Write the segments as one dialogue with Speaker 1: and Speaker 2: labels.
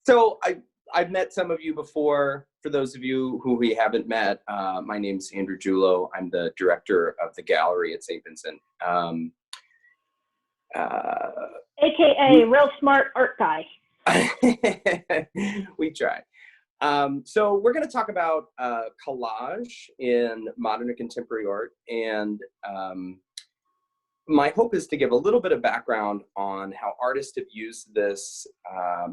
Speaker 1: So I've met some of you before. For those of you who we haven't met, my name's Andrew Julo. I'm the director of the gallery at St. Vincent.
Speaker 2: AKA real smart art guy.
Speaker 1: We try. So we're going to talk about collage in modern and contemporary art, and my hope is to give a little bit of background on how artists have used this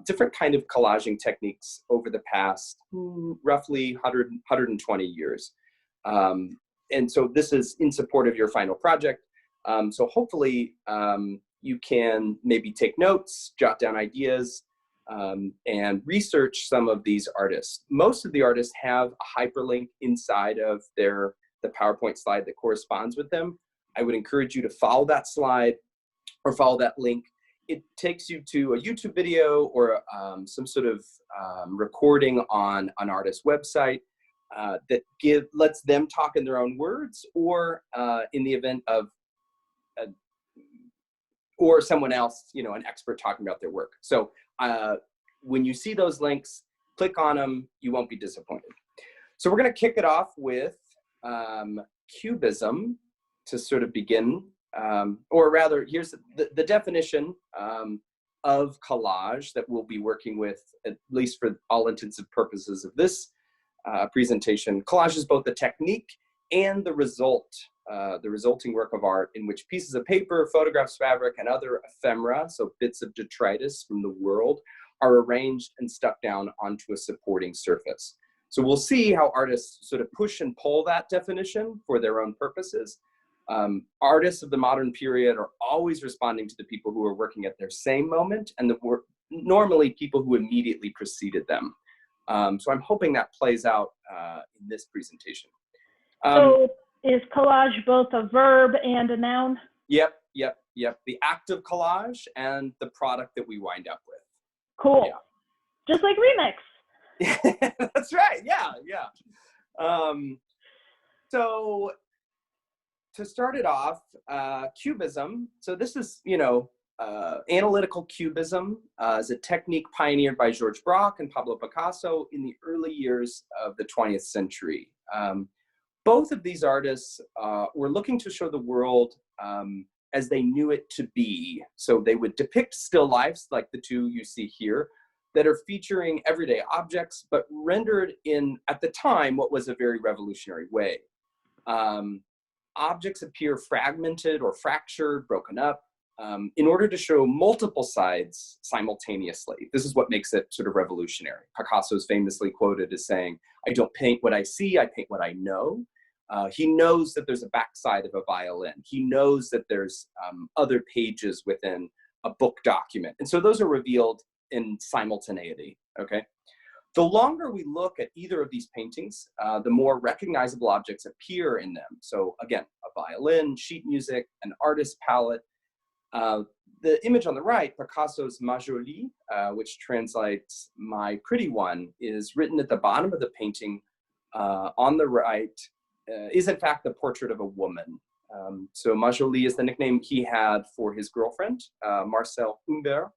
Speaker 1: different kind of collaging techniques over the past roughly 120 years. And so this is in support of your final project. So hopefully you can maybe take notes, jot down ideas, and research some of these artists. Most of the artists have a hyperlink inside of the PowerPoint slide that corresponds with them. I would encourage you to follow that slide or follow that link. It takes you to a YouTube video or some sort of recording on an artist's website that lets them talk in their own words, or in the event of or someone else, an expert talking about their work. So when you see those links, click on them, you won't be disappointed. So we're gonna kick it off with Cubism to sort of begin, or rather, here's the definition of collage that we'll be working with, at least for all intents and purposes of this presentation. Collage is both the technique and the resulting work of art in which pieces of paper, photographs, fabric, and other ephemera, so bits of detritus from the world, are arranged and stuck down onto a supporting surface. So we'll see how artists sort of push and pull that definition for their own purposes. Artists of the modern period are always responding to the people who are working at their same moment, and normally people who immediately preceded them. So I'm hoping that plays out in this presentation.
Speaker 2: So is collage both a verb and a noun?
Speaker 1: Yep. The act of collage and the product that we wind up with.
Speaker 2: Cool. Yeah. Just like remix.
Speaker 1: That's right. Yeah. So to start it off, Cubism. So this is, analytical Cubism is a technique pioneered by Georges Braque and Pablo Picasso in the early years of the 20th century. Both of these artists were looking to show the world as they knew it to be. So they would depict still lifes like the two you see here that are featuring everyday objects, but rendered in, at the time, what was a very revolutionary way. Objects appear fragmented or fractured, broken up, in order to show multiple sides simultaneously. This is what makes it sort of revolutionary. Picasso is famously quoted as saying, "I don't paint what I see, I paint what I know." He knows that there's a backside of a violin. He knows that there's other pages within a book document. And so those are revealed in simultaneity, okay? The longer we look at either of these paintings, the more recognizable objects appear in them. So again, a violin, sheet music, an artist's palette. The image on the right, Picasso's Ma Jolie, which translates "my pretty one," is written at the bottom of the painting. On the right is in fact the portrait of a woman. So Ma Jolie is the nickname he had for his girlfriend, Marcel Humbert.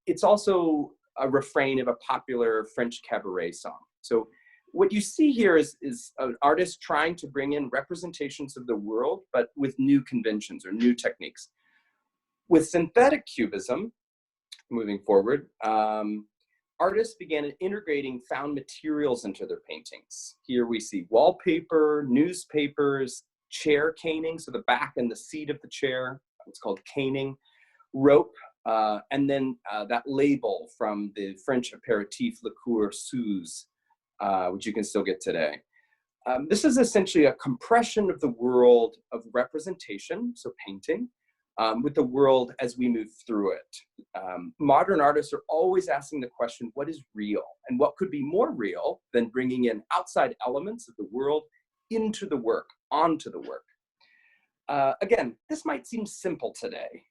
Speaker 1: It's also a refrain of a popular French cabaret song. So what you see here is an artist trying to bring in representations of the world, but with new conventions or new techniques. With synthetic cubism, moving forward, artists began integrating found materials into their paintings. Here we see wallpaper, newspapers, chair caning, so the back and the seat of the chair, it's called caning, rope, and then that label from the French aperitif liqueur Suze, which you can still get today. This is essentially a compression of the world of representation, so painting, with the world as we move through it. Modern artists are always asking the question, what is real? And what could be more real than bringing in outside elements of the world into the work, onto the work? Again, this might seem simple today,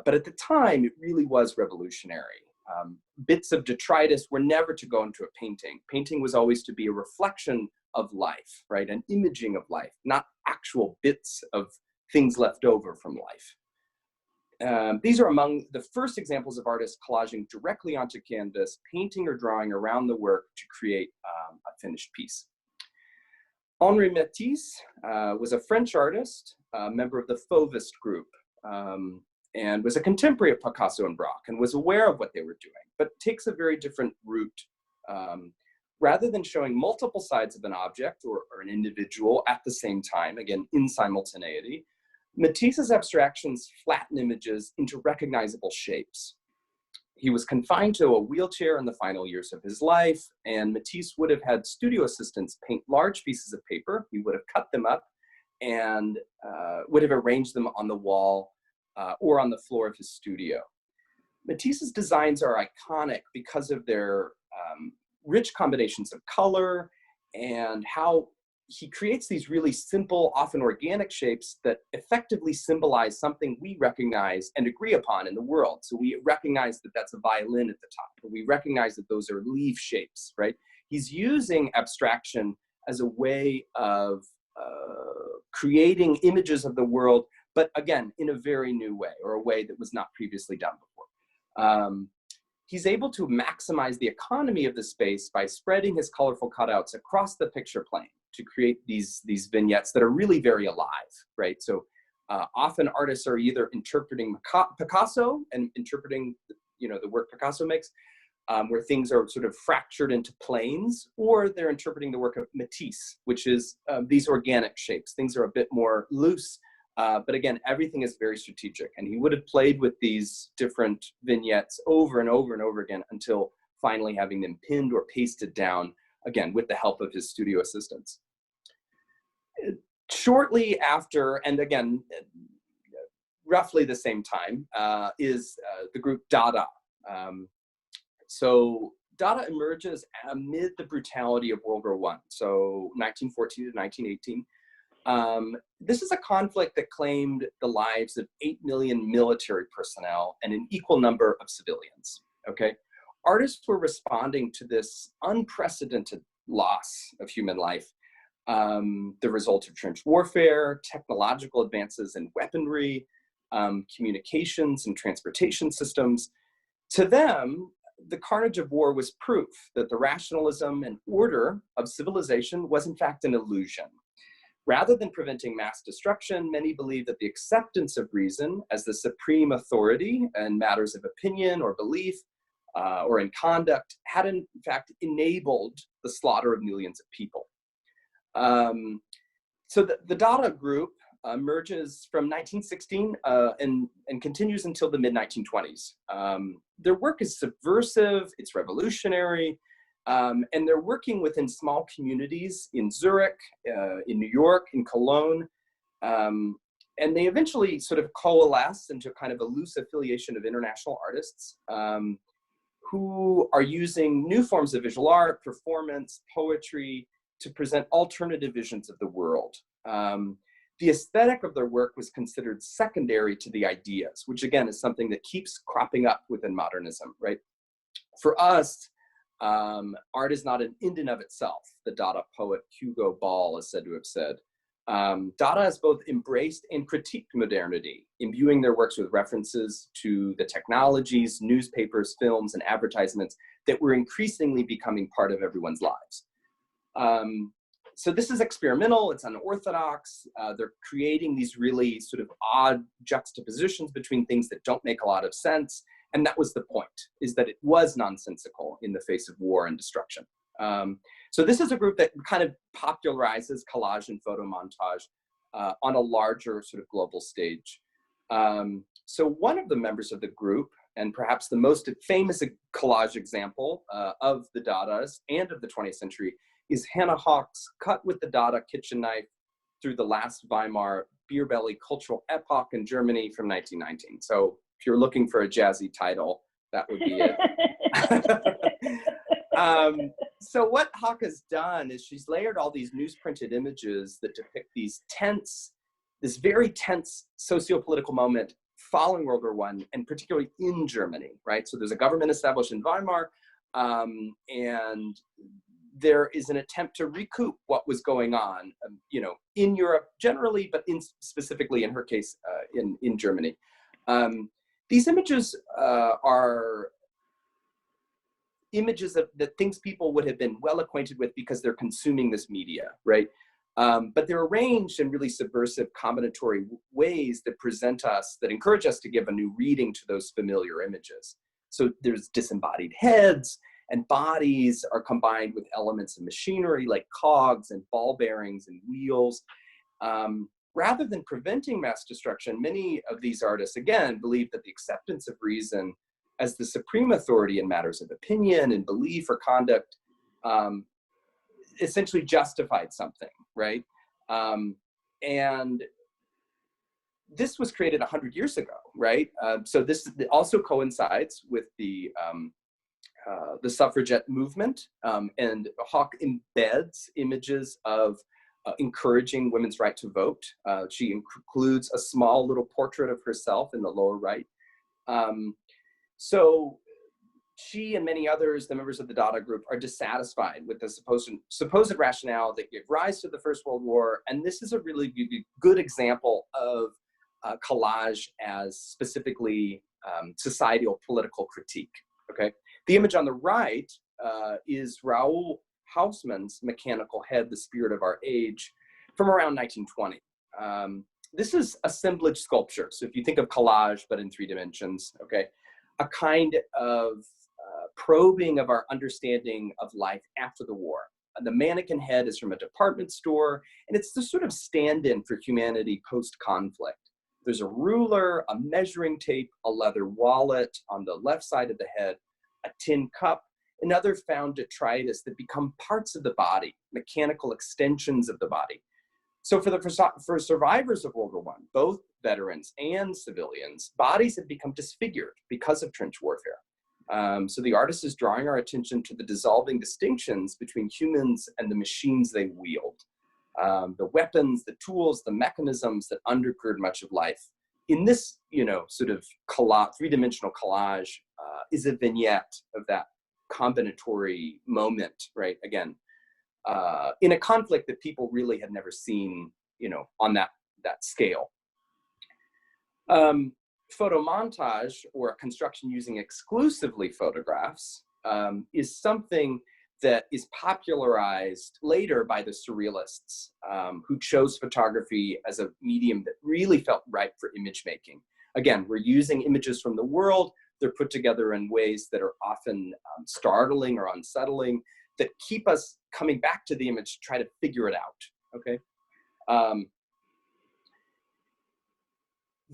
Speaker 1: but at the time, it really was revolutionary. Bits of detritus were never to go into a painting. Painting was always to be a reflection of life, right? An imaging of life, not actual bits of things left over from life. These are among the first examples of artists collaging directly onto canvas, painting or drawing around the work to create a finished piece. Henri Matisse was a French artist, a member of the Fauvist group, and was a contemporary of Picasso and Braque, and was aware of what they were doing, but takes a very different route. Rather than showing multiple sides of an object or an individual at the same time, again, in simultaneity, Matisse's abstractions flatten images into recognizable shapes. He was confined to a wheelchair in the final years of his life, and Matisse would have had studio assistants paint large pieces of paper. He would have cut them up and would have arranged them on the wall or on the floor of his studio. Matisse's designs are iconic because of their rich combinations of color and how he creates these really simple, often organic shapes that effectively symbolize something we recognize and agree upon in the world. So we recognize that that's a violin at the top, or we recognize that those are leaf shapes, right? He's using abstraction as a way of creating images of the world, but again, in a very new way, or a way that was not previously done before. He's able to maximize the economy of the space by spreading his colorful cutouts across the picture plane to create these vignettes that are really very alive, right? So often artists are either interpreting Picasso and interpreting, the work Picasso makes, where things are sort of fractured into planes, or they're interpreting the work of Matisse, which is these organic shapes. Things are a bit more loose, but again, everything is very strategic. And he would have played with these different vignettes over and over and over again until finally having them pinned or pasted down, again, with the help of his studio assistants. Shortly after, and again, roughly the same time, is the group Dada. So Dada emerges amid the brutality of World War I, so 1914 to 1918. This is a conflict that claimed the lives of 8 million military personnel and an equal number of civilians, okay? Artists were responding to this unprecedented loss of human life, the result of trench warfare, technological advances in weaponry, communications and transportation systems. To them, the carnage of war was proof that the rationalism and order of civilization was in fact an illusion. Rather than preventing mass destruction, many believe that the acceptance of reason as the supreme authority in matters of opinion or belief or in conduct had in fact enabled the slaughter of millions of people. So the Dada group emerges from 1916 and continues until the mid-1920s. Their work is subversive, it's revolutionary, and they're working within small communities in Zurich, in New York, in Cologne, and they eventually sort of coalesce into kind of a loose affiliation of international artists who are using new forms of visual art, performance, poetry, to present alternative visions of the world. The aesthetic of their work was considered secondary to the ideas, which again is something that keeps cropping up within modernism, right? For us, art is not an end in of itself, the Dada poet Hugo Ball is said to have said. Dada has both embraced and critiqued modernity, imbuing their works with references to the technologies, newspapers, films, and advertisements that were increasingly becoming part of everyone's lives. So this is experimental, it's unorthodox. They're creating these really sort of odd juxtapositions between things that don't make a lot of sense. And that was the point, is that it was nonsensical in the face of war and destruction. So this is a group that kind of popularizes collage and photo montage on a larger sort of global stage. So one of the members of the group, and perhaps the most famous collage example of the Dadas and of the 20th century, is Hannah Hawk's cut with the Dada kitchen knife through the last Weimar beer belly cultural epoch in Germany from 1919. So if you're looking for a jazzy title, that would be it. So what Hawk has done is she's layered all these newsprinted images that depict this very tense socio-political moment following World War I, and particularly in Germany, right? So there's a government established in Weimar, and there is an attempt to recoup what was going on, in Europe generally, but specifically in her case, in Germany. These images are images that things people would have been well acquainted with because they're consuming this media, right? But they're arranged in really subversive combinatory ways that present us, that encourage us to give a new reading to those familiar images. So there's disembodied heads, and bodies are combined with elements of machinery like cogs and ball bearings and wheels. Rather than preventing mass destruction, many of these artists, again, believe that the acceptance of reason as the supreme authority in matters of opinion and belief or conduct essentially justified something, right? And this was created 100 years ago, right? So this also coincides with the suffragette movement, and Hawke embeds images of encouraging women's right to vote. She includes a small little portrait of herself in the lower right. So she and many others, the members of the Dada group, are dissatisfied with the supposed rationale that gave rise to the First World War. And this is a really good example of collage as specifically societal political critique, okay? The image on the right is Raoul Hausmann's Mechanical Head, the Spirit of Our Age, from around 1920. This is assemblage sculpture. So if you think of collage, but in 3 dimensions, okay? A kind of probing of our understanding of life after the war. The mannequin head is from a department store, and it's the sort of stand-in for humanity post-conflict. There's a ruler, a measuring tape, a leather wallet on the left side of the head, a tin cup, and other found detritus that become parts of the body, mechanical extensions of the body. So for survivors of World War I, both veterans and civilians, bodies have become disfigured because of trench warfare. So the artist is drawing our attention to the dissolving distinctions between humans and the machines they wield. The weapons, the tools, the mechanisms that undergird much of life. In this, sort of 3-dimensional collage is a vignette of that combinatory moment, right? Again, in a conflict that people really had never seen, on that scale. Photo montage, or a construction using exclusively photographs, is something that is popularized later by the surrealists, who chose photography as a medium that really felt ripe for image making. Again, we're using images from the world. They're put together in ways that are often startling or unsettling, that keep us coming back to the image to try to figure it out, okay?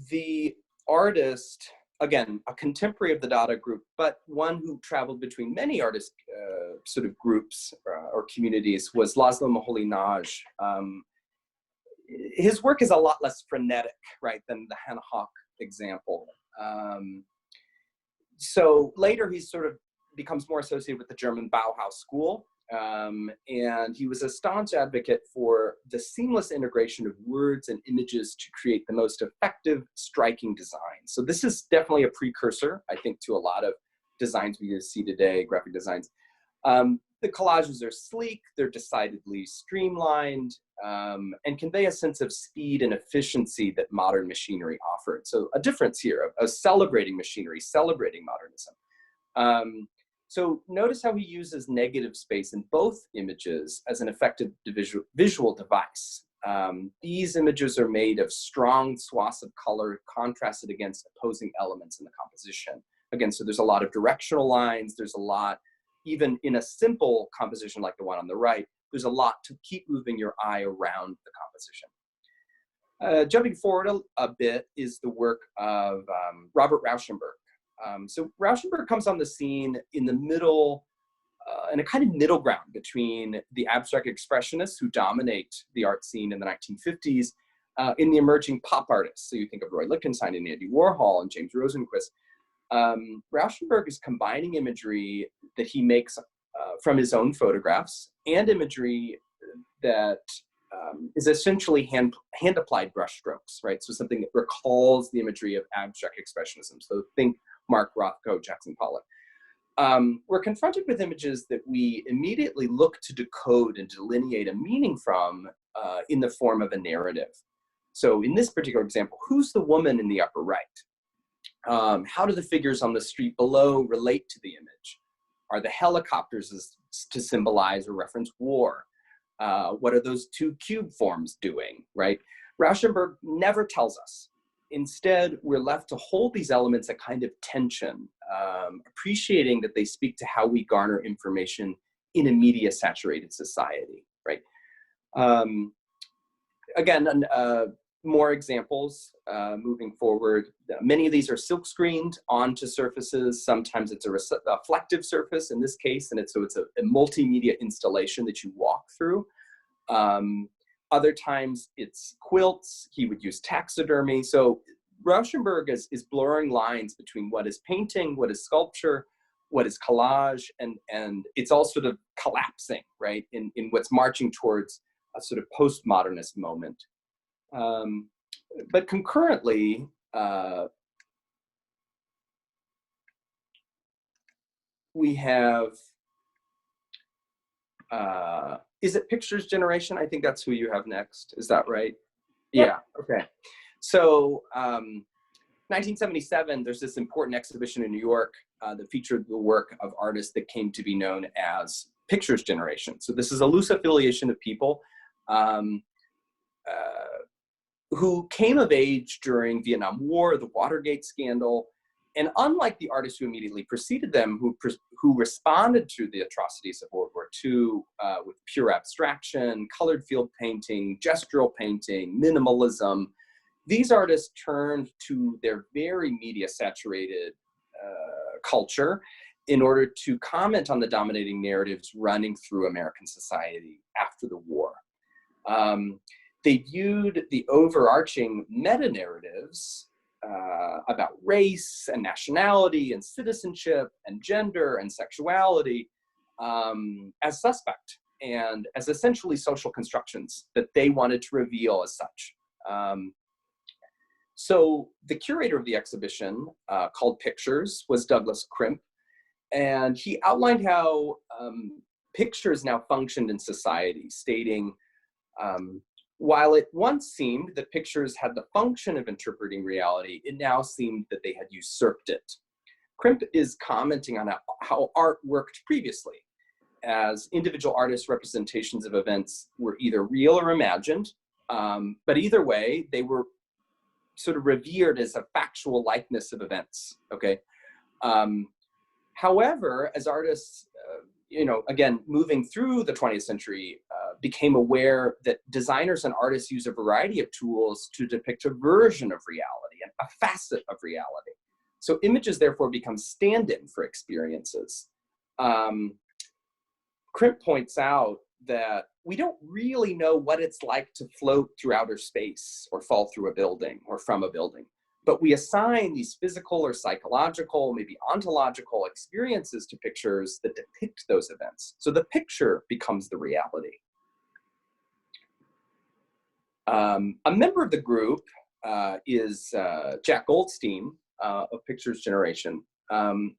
Speaker 1: The artist, again, a contemporary of the Dada group, but one who traveled between many artist sort of groups or communities, was Laszlo Moholy-Nagy. His work is a lot less frenetic, right, than the Hannah Hawke example. So later he sort of becomes more associated with the German Bauhaus school, and he was a staunch advocate for the seamless integration of words and images to create the most effective, striking designs. So this is definitely a precursor, I think, to a lot of designs we see today, graphic designs. The collages are sleek, they're decidedly streamlined, and convey a sense of speed and efficiency that modern machinery offered. So a difference here of celebrating machinery, celebrating modernism. So notice how he uses negative space in both images as an effective visual device. These images are made of strong swaths of color contrasted against opposing elements in the composition. Again, so there's a lot of directional lines, there's a lot, even in a simple composition like the one on the right, there's a lot to keep moving your eye around the composition. Jumping forward a bit is the work of Robert Rauschenberg. So Rauschenberg comes on the scene in the middle, in a kind of middle ground between the abstract expressionists who dominate the art scene in the 1950s, in the emerging pop artists. So you think of Roy Lichtenstein and Andy Warhol and James Rosenquist. Rauschenberg is combining imagery that he makes from his own photographs and imagery that is essentially hand-applied brushstrokes, right? So something that recalls the imagery of abstract expressionism. So think Mark Rothko, Jackson Pollock. We're confronted with images that we immediately look to decode and delineate a meaning from in the form of a narrative. So in this particular example, who's the woman in the upper right? How do the figures on the street below relate to the image? Are the helicopters to symbolize or reference war? What are those two cube forms doing, right? Rauschenberg never tells us. Instead, we're left to hold these elements at kind of tension, appreciating that they speak to how we garner information in a media-saturated society, right? Again, more examples moving forward. Many of these are silk screened onto surfaces. Sometimes it's a reflective surface in this case, and so it's a multimedia installation that you walk through. Other times it's quilts. He would use taxidermy. So Rauschenberg is blurring lines between what is painting, what is sculpture, what is collage, and it's all sort of collapsing, right, in what's marching towards a sort of postmodernist moment. But concurrently, we have, is it Pictures Generation? I think that's who you have next. Is that right?
Speaker 2: Yep.
Speaker 1: Yeah, okay. So 1977, there's this important exhibition in New York that featured the work of artists that came to be known as Pictures Generation. So this is a loose affiliation of people who came of age during Vietnam War, the Watergate scandal, and unlike the artists who immediately preceded them, who responded to the atrocities of World War II with pure abstraction, colored field painting, gestural painting, minimalism, these artists turned to their very media-saturated culture in order to comment on the dominating narratives running through American society after the war. They viewed the overarching meta-narratives about race and nationality and citizenship and gender and sexuality as suspect and as essentially social constructions that they wanted to reveal as such. So the curator of the exhibition, called Pictures, was Douglas Crimp, and he outlined how pictures now functioned in society, stating, while it once seemed that pictures had the function of interpreting reality, it now seemed that they had usurped it. Crimp is commenting on how art worked previously, as individual artists' representations of events were either real or imagined, but either way, they were sort of revered as a factual likeness of events, okay? However, as artists, again, moving through the 20th century, became aware that designers and artists use a variety of tools to depict a version of reality, and a facet of reality. So images therefore become stand-in for experiences. Crimp points out that we don't really know what it's like to float through outer space or fall through a building or from a building, but we assign these physical or psychological, maybe ontological experiences to pictures that depict those events. So the picture becomes the reality. A member of the group is Jack Goldstein of Pictures Generation,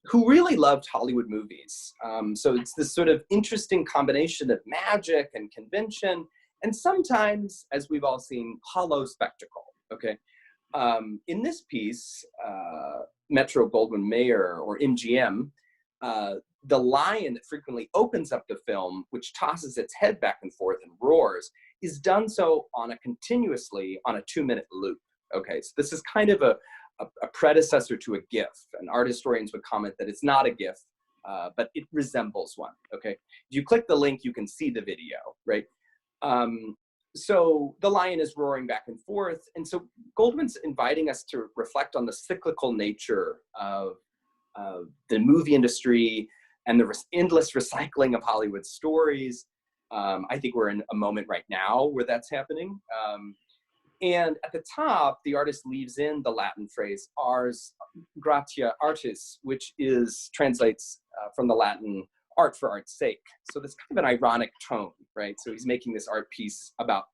Speaker 1: who really loved Hollywood movies. So it's this sort of interesting combination of magic and convention, and sometimes, as we've all seen, hollow spectacle, okay? In this piece, Metro-Goldwyn-Mayer, or MGM, the lion that frequently opens up the film, which tosses its head back and forth and roars, is done so continuously on a 2-minute loop. Okay, so this is kind of a predecessor to a GIF, and art historians would comment that it's not a GIF, but it resembles one. Okay, if you click the link, you can see the video, right? So the lion is roaring back and forth, and so Goldwyn's inviting us to reflect on the cyclical nature of the movie industry and the endless recycling of Hollywood stories. I think we're in a moment right now where that's happening. And at the top, the artist leaves in the Latin phrase ars gratia artis, which translates from the Latin art for art's sake. So that's kind of an ironic tone, right? So he's making this art piece about,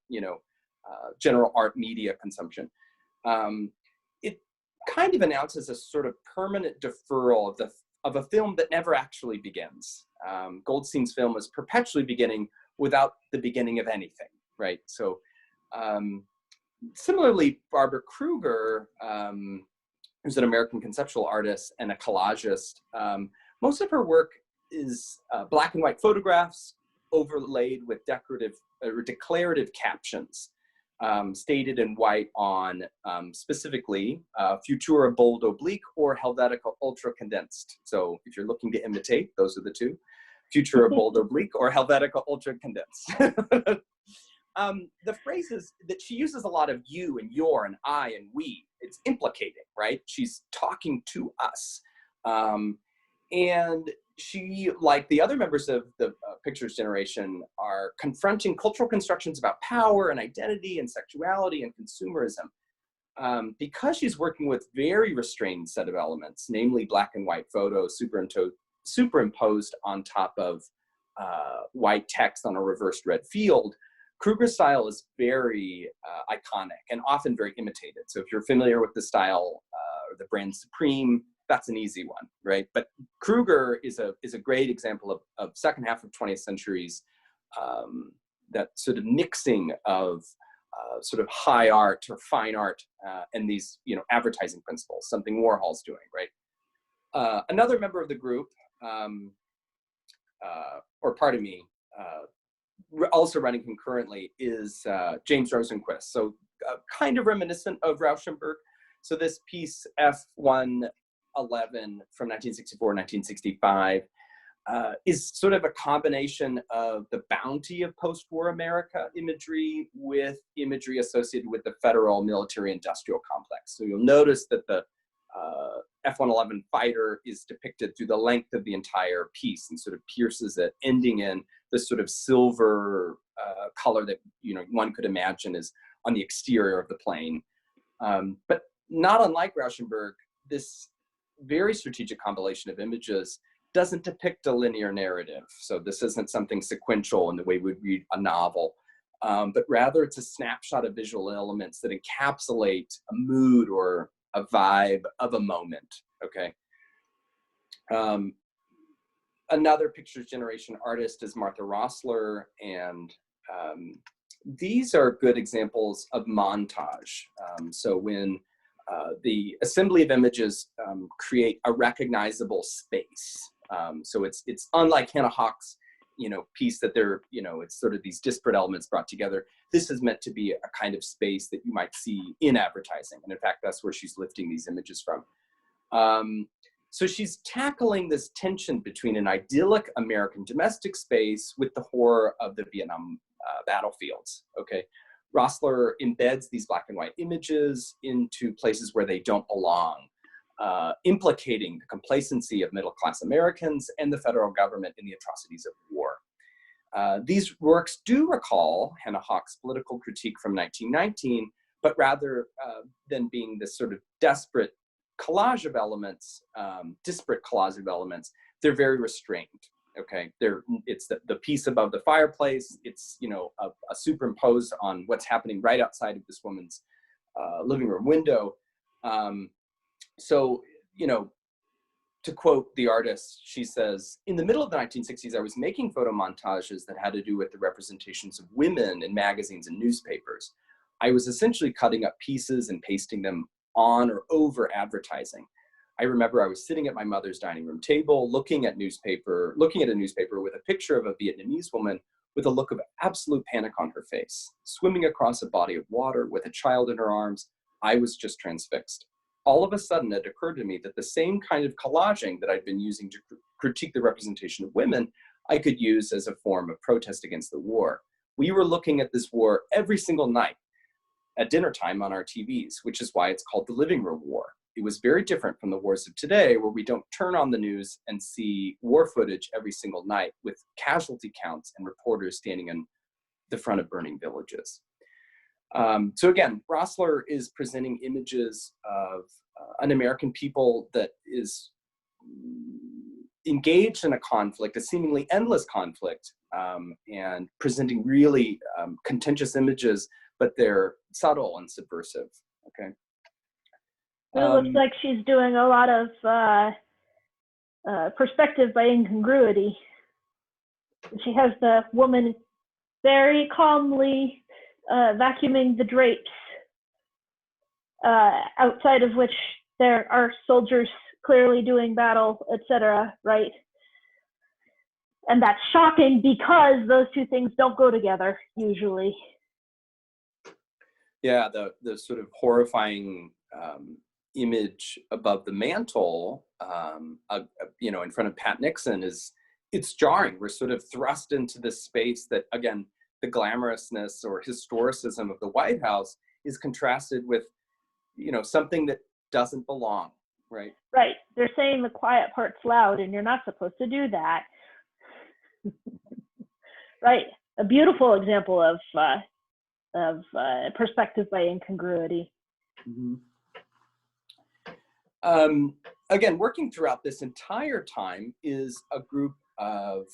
Speaker 1: general art media consumption. It kind of announces a sort of permanent deferral of a film that never actually begins. Goldstein's film is perpetually beginning without the beginning of anything, right? So similarly, Barbara Kruger, who's an American conceptual artist and a collagist. Most of her work is black and white photographs overlaid with decorative or declarative captions stated in white on specifically Futura bold oblique or Helvetica ultra condensed. So if you're looking to imitate, those are the two, Futura bold oblique or Helvetica ultra condensed. The phrases that she uses a lot of you and your and I and we, it's implicating, right? She's talking to us. And she, like the other members of the pictures generation, are confronting cultural constructions about power and identity and sexuality and consumerism. Because she's working with very restrained set of elements, namely black and white photos superimposed on top of white text on a reversed red field, Kruger's style is very iconic and often very imitated. So if you're familiar with the style or the brand Supreme, that's an easy one, right? But Kruger is a great example of second half of 20th century's that sort of mixing of sort of high art or fine art and these, advertising principles, something Warhol's doing, right? Another member of the group, also running concurrently is James Rosenquist. So kind of reminiscent of Rauschenberg. So this piece F111 from 1964, 1965 is sort of a combination of the bounty of post-war America imagery with imagery associated with the federal military industrial complex. So you'll notice that the F-111 fighter is depicted through the length of the entire piece and sort of pierces it, ending in this sort of silver color that one could imagine is on the exterior of the plane. But not unlike Rauschenberg, this very strategic compilation of images doesn't depict a linear narrative. So this isn't something sequential in the way we'd read a novel, but rather it's a snapshot of visual elements that encapsulate a mood or a vibe of a moment, okay? Another pictures generation artist is Martha Rossler, and these are good examples of montage. So when the assembly of images create a recognizable space. So it's unlike Hannah Hawke's, piece that they're, it's sort of these disparate elements brought together. This is meant to be a kind of space that you might see in advertising. And in fact, that's where she's lifting these images from. So she's tackling this tension between an idyllic American domestic space with the horror of the Vietnam battlefields, okay? Rossler embeds these black and white images into places where they don't belong, implicating the complacency of middle-class Americans and the federal government in the atrocities of war. These works do recall Hannah Hawke's political critique from 1919, but rather than being this sort of disparate collage of elements, they're very restrained. Okay, it's the piece above the fireplace. It's a superimposed on what's happening right outside of this woman's living room window. So to quote the artist, she says, "In the middle of the 1960s, I was making photo montages that had to do with the representations of women in magazines and newspapers. I was essentially cutting up pieces and pasting them on or over advertising. I remember I was sitting at my mother's dining room table, looking at a newspaper with a picture of a Vietnamese woman with a look of absolute panic on her face, swimming across a body of water with a child in her arms. I was just transfixed. All of a sudden, it occurred to me that the same kind of collaging that I'd been using to critique the representation of women, I could use as a form of protest against the war. We were looking at this war every single night at dinner time on our TVs, which is why it's called the living room war. It was very different from the wars of today, where we don't turn on the news and see war footage every single night with casualty counts and reporters standing in the front of burning villages." So again, Rossler is presenting images of an American people that is engaged in a conflict, a seemingly endless conflict, and presenting really contentious images, but they're subtle and subversive, okay?
Speaker 2: It looks like she's doing a lot of perspective by incongruity. She has the woman very calmly vacuuming the drapes, outside of which there are soldiers clearly doing battle, etc., right? And that's shocking because those two things don't go together usually.
Speaker 1: Yeah, the sort of horrifying image above the mantle, in front of Pat Nixon it's jarring. We're sort of thrust into this space that, again, the glamorousness or historicism of the White House is contrasted with, something that doesn't belong, right?
Speaker 2: Right. They're saying the quiet part's loud, and you're not supposed to do that. Right. A beautiful example of perspective by incongruity.
Speaker 1: Mm-hmm. Again, working throughout this entire time is a group of,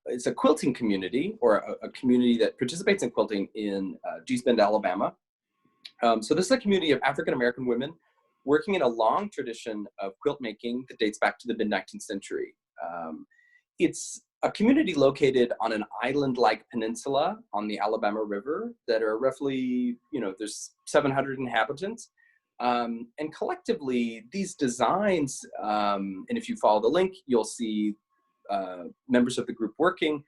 Speaker 1: it's a quilting community, or a community that participates in quilting in East Bend, Alabama. So this is a community of African-American women working in a long tradition of quilt making that dates back to the mid-19th century. It's a community located on an island-like peninsula on the Alabama River that are roughly, there's 700 inhabitants. And collectively, these designs, and if you follow the link, you'll see members of the group working,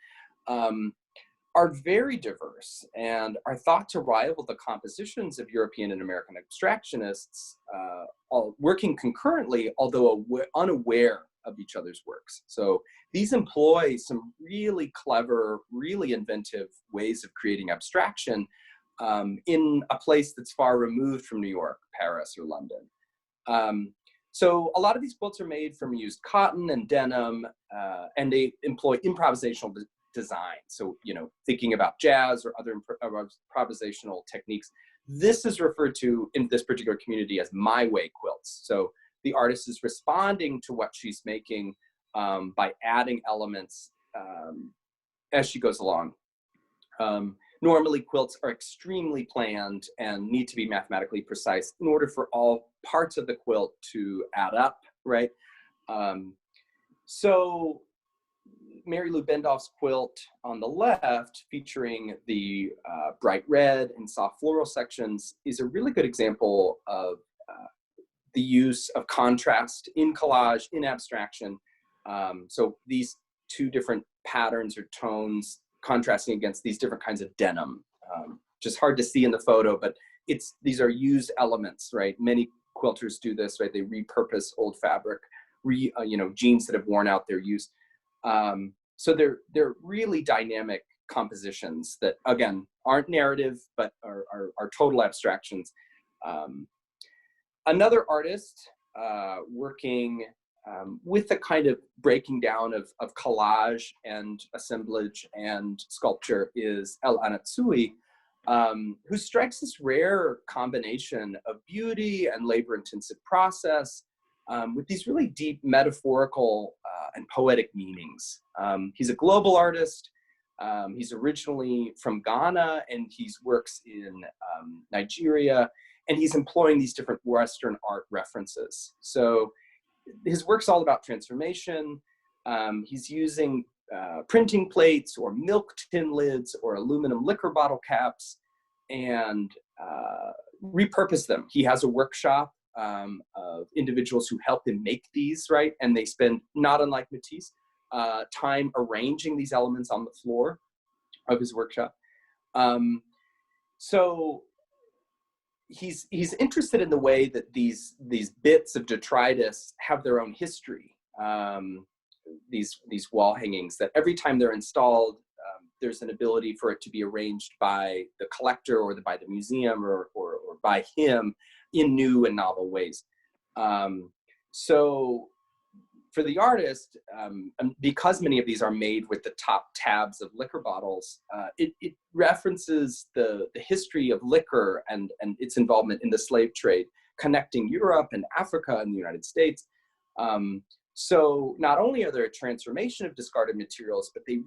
Speaker 1: are very diverse and are thought to rival the compositions of European and American abstractionists, all working concurrently, although unaware of each other's works. So these employ some really clever, really inventive ways of creating abstraction in a place that's far removed from New York, Paris, or London. So a lot of these quilts are made from used cotton and denim, and they employ improvisational design. So, thinking about jazz or other improvisational techniques. This is referred to in this particular community as my way quilts. So the artist is responding to what she's making by adding elements as she goes along. Normally, quilts are extremely planned and need to be mathematically precise in order for all parts of the quilt to add up, right? So Mary Lou Bendoff's quilt on the left, featuring the bright red and soft floral sections, is a really good example of the use of contrast in collage, in abstraction. So these two different patterns or tones contrasting against these different kinds of denim. Just hard to see in the photo, but these are used elements, right? Many quilters do this, right? They repurpose old fabric, jeans that have worn out their use. So they're really dynamic compositions that, again, aren't narrative, but are total abstractions. Another artist working with the kind of breaking down of collage and assemblage and sculpture is El Anatsui, who strikes this rare combination of beauty and labor-intensive process with these really deep metaphorical and poetic meanings. He's a global artist. He's originally from Ghana, and he works in Nigeria, and he's employing these different Western art references. So his work's all about transformation. He's using printing plates or milk tin lids or aluminum liquor bottle caps and repurpose them. He has a workshop of individuals who help him make these, right? And they spend, not unlike Matisse, time arranging these elements on the floor of his workshop. So he's interested in the way that these bits of detritus have their own history. These wall hangings, that every time they're installed, there's an ability for it to be arranged by the collector or by the museum or by him in new and novel ways. So for the artist, because many of these are made with the top tabs of liquor bottles, it references the history of liquor and its involvement in the slave trade, connecting Europe and Africa and the United States. So not only are there a transformation of discarded materials, but they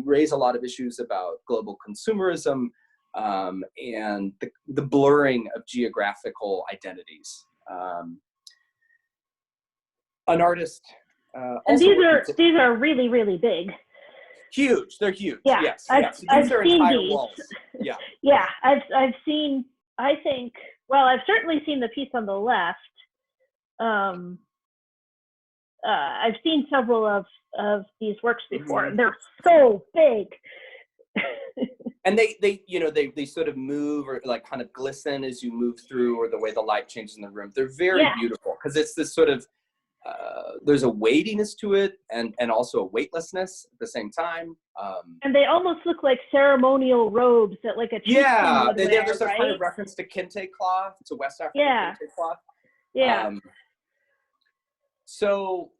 Speaker 1: raise a lot of issues about global consumerism and the blurring of geographical identities. An artist.
Speaker 2: And these are really, really big.
Speaker 1: Huge. They're huge.
Speaker 2: Yeah,
Speaker 1: Yes.
Speaker 2: I've
Speaker 1: are
Speaker 2: seen
Speaker 1: entire
Speaker 2: these.
Speaker 1: walls. Yeah.
Speaker 2: Yeah, I've seen. I think. Well, I've certainly seen the piece on the left, Um, I've seen several of these works before.
Speaker 1: Mhm.
Speaker 2: They're so big.
Speaker 1: And they sort of move or like kind of glisten as you move through, or the way the light changes in the room. They're very
Speaker 2: Yeah.
Speaker 1: beautiful because it's this sort of there's a weightiness to it, and also a weightlessness at the same time.
Speaker 2: And they almost look like ceremonial robes that like a chieftain would wear,
Speaker 1: there's a
Speaker 2: right?
Speaker 1: kind of reference to kente cloth. It's a West African kente cloth.
Speaker 2: Yeah.
Speaker 1: So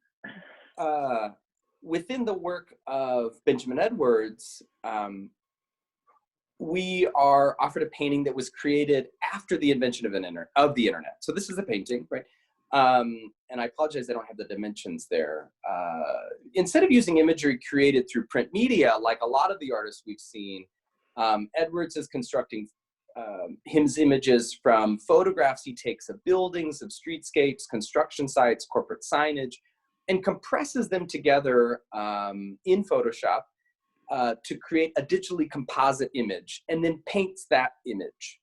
Speaker 1: within the work of Benjamin Edwards, we are offered a painting that was created after the invention of the internet. So this is a painting, right? And I apologize, I don't have the dimensions there. Instead of using imagery created through print media, like a lot of the artists we've seen, Edwards is constructing his images from photographs he takes of buildings, of streetscapes, construction sites, corporate signage, and compresses them together in Photoshop to create a digitally composite image, and then paints that image.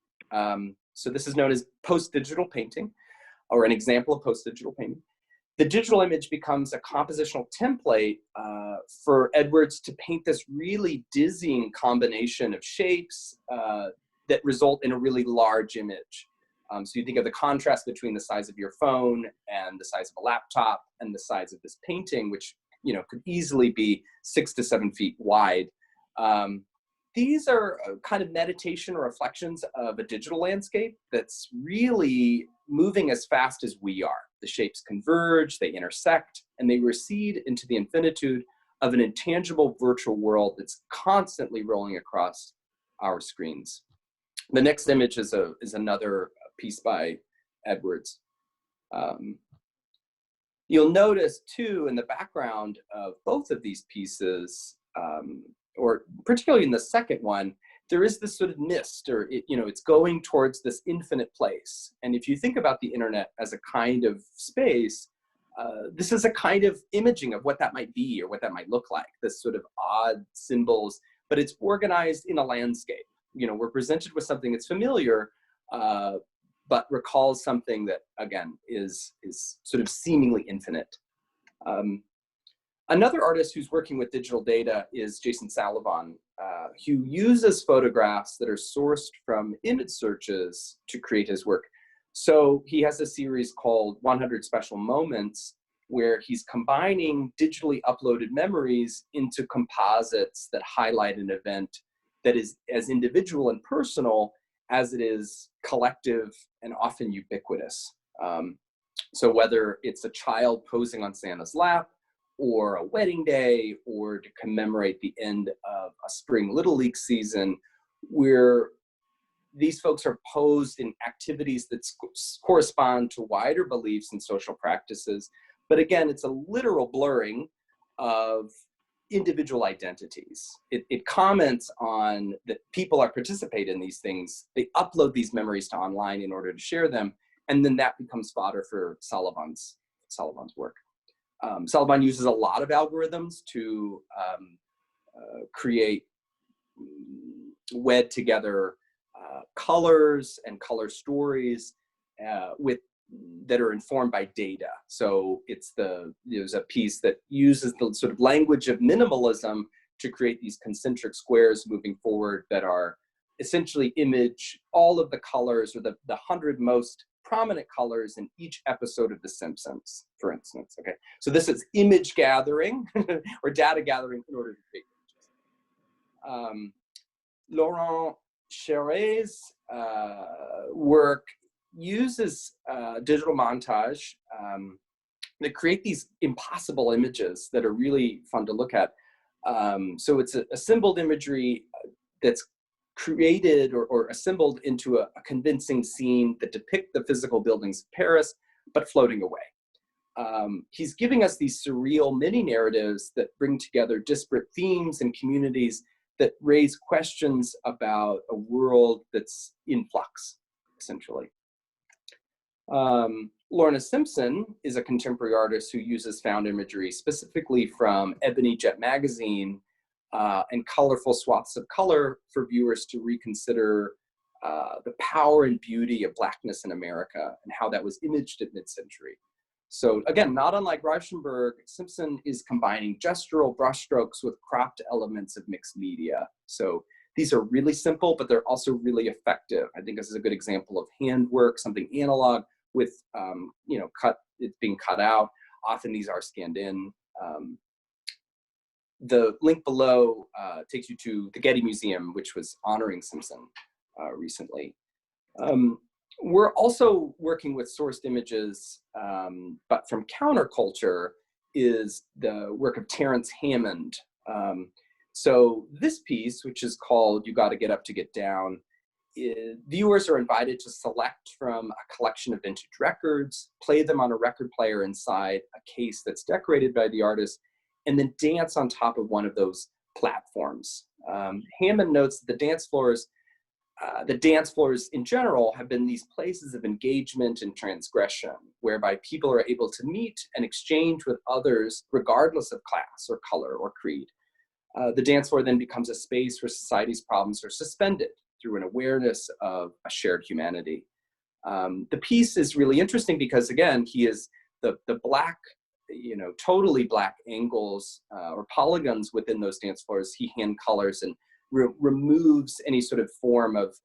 Speaker 1: So this is known as post-digital painting, or an example of post-digital painting. The digital image becomes a compositional template for Edwards to paint this really dizzying combination of shapes that result in a really large image. So you think of the contrast between the size of your phone and the size of a laptop and the size of this painting, which could easily be 6 to 7 feet wide. These are kind of meditation or reflections of a digital landscape that's really moving as fast as we are. The shapes converge, they intersect, and they recede into the infinitude of an intangible virtual world that's constantly rolling across our screens. The next image is another piece by Edwards. You'll notice too in the background of both of these pieces, or particularly in the second one, there is this sort of mist, or it's going towards this infinite place. And if you think about the internet as a kind of space, this is a kind of imaging of what that might be or what that might look like, this sort of odd symbols, but it's organized in a landscape. We're presented with something that's familiar, but recalls something that, again, is sort of seemingly infinite. Another artist who's working with digital data is Jason Salavon, who uses photographs that are sourced from image searches to create his work. So he has a series called 100 Special Moments, where he's combining digitally uploaded memories into composites that highlight an event that is as individual and personal as it is collective and often ubiquitous. So whether it's a child posing on Santa's lap, or a wedding day, or to commemorate the end of a spring Little League season, where these folks are posed in activities that correspond to wider beliefs and social practices. But again, it's a literal blurring of individual identities. It comments on that people are participate in these things. They upload these memories to online in order to share them, and then that becomes fodder for Salavon's work. Salavon uses a lot of algorithms to create wed together colors and color stories that are informed by data. So there's a piece that uses the sort of language of minimalism to create these concentric squares moving forward that are essentially image all of the colors, or the 100 most prominent colors in each episode of The Simpsons, for instance. Okay, so this is image gathering or data gathering in order to create images. Laurent Cheray's work uses digital montage that create these impossible images that are really fun to look at. So it's assembled imagery that's created or assembled into a convincing scene that depict the physical buildings of Paris, but floating away. He's giving us these surreal mini narratives that bring together disparate themes and communities that raise questions about a world that's in flux, essentially. Lorna Simpson is a contemporary artist who uses found imagery, specifically from Ebony Jet magazine, and colorful swaths of color for viewers to reconsider the power and beauty of Blackness in America and how that was imaged at mid-century. So again, not unlike Reichenberg, Simpson is combining gestural brushstrokes with cropped elements of mixed media. So these are really simple, but they're also really effective. I think this is a good example of handwork, something analog with, you know, it's being cut out. Often these are scanned in. The link below takes you to the Getty Museum, which was honoring Simpson recently. We're also working with sourced images, but from counterculture is the work of Terence Hammond. So this piece, which is called You Gotta Get Up to Get Down, viewers are invited to select from a collection of vintage records, play them on a record player inside a case that's decorated by the artist, and then dance on top of one of those platforms. Hammond notes that the dance floors in general have been these places of engagement and transgression, whereby people are able to meet and exchange with others regardless of class or color or creed. The dance floor then becomes a space where society's problems are suspended through an awareness of a shared humanity. The piece is really interesting because, again, he is the black, you know, totally black angles or polygons within those dance floors. He hand colors and removes any sort of form of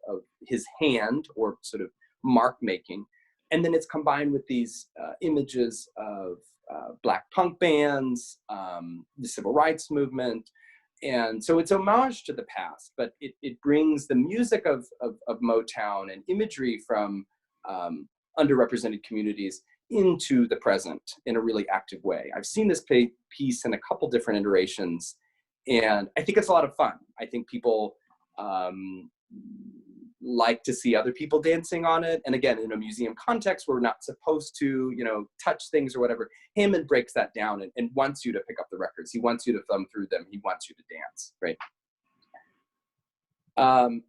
Speaker 1: his hand or sort of mark making. And then it's combined with these images of black punk bands, the civil rights movement. And so it's homage to the past, but it brings the music of Motown and imagery from underrepresented communities into the present in a really active way. I've seen this piece in a couple different iterations, and I think it's a lot of fun. I think people like to see other people dancing on it. And again, in a museum context, we're not supposed to, you know, touch things or whatever. Hammond breaks that down and wants you to pick up the records. He wants you to thumb through them. He wants you to dance, right?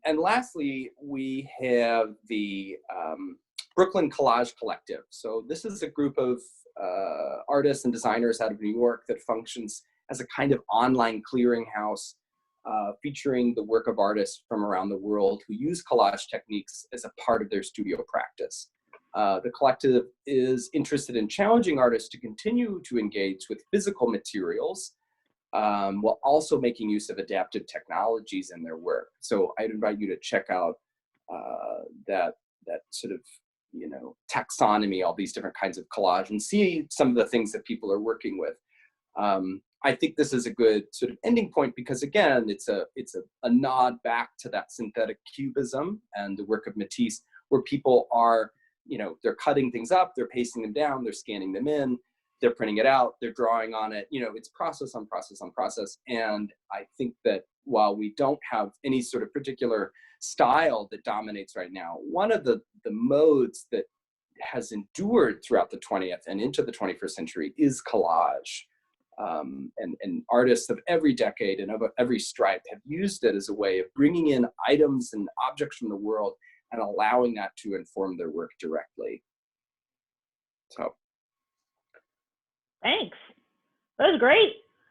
Speaker 1: And lastly, we have the Brooklyn Collage Collective. So this is a group of artists and designers out of New York that functions as a kind of online clearinghouse, featuring the work of artists from around the world who use collage techniques as a part of their studio practice. The collective is interested in challenging artists to continue to engage with physical materials while also making use of adaptive technologies in their work. So I'd invite you to check out that sort of, you know, taxonomy, all these different kinds of collage, and see some of the things that people are working with. I think this is a good sort of ending point because, again, it's a nod back to that synthetic cubism and the work of Matisse, where people are, you know, they're cutting things up, they're pasting them down, they're scanning them in, they're printing it out, they're drawing on it. You know, it's process on process on process. And I think that while we don't have any sort of particular style that dominates right now, one of the modes that has endured throughout the 20th and into the 21st century is collage. And artists of every decade and of every stripe have used it as a way of bringing in items and objects from the world and allowing that to inform their work directly. So.
Speaker 2: Thanks. That was great.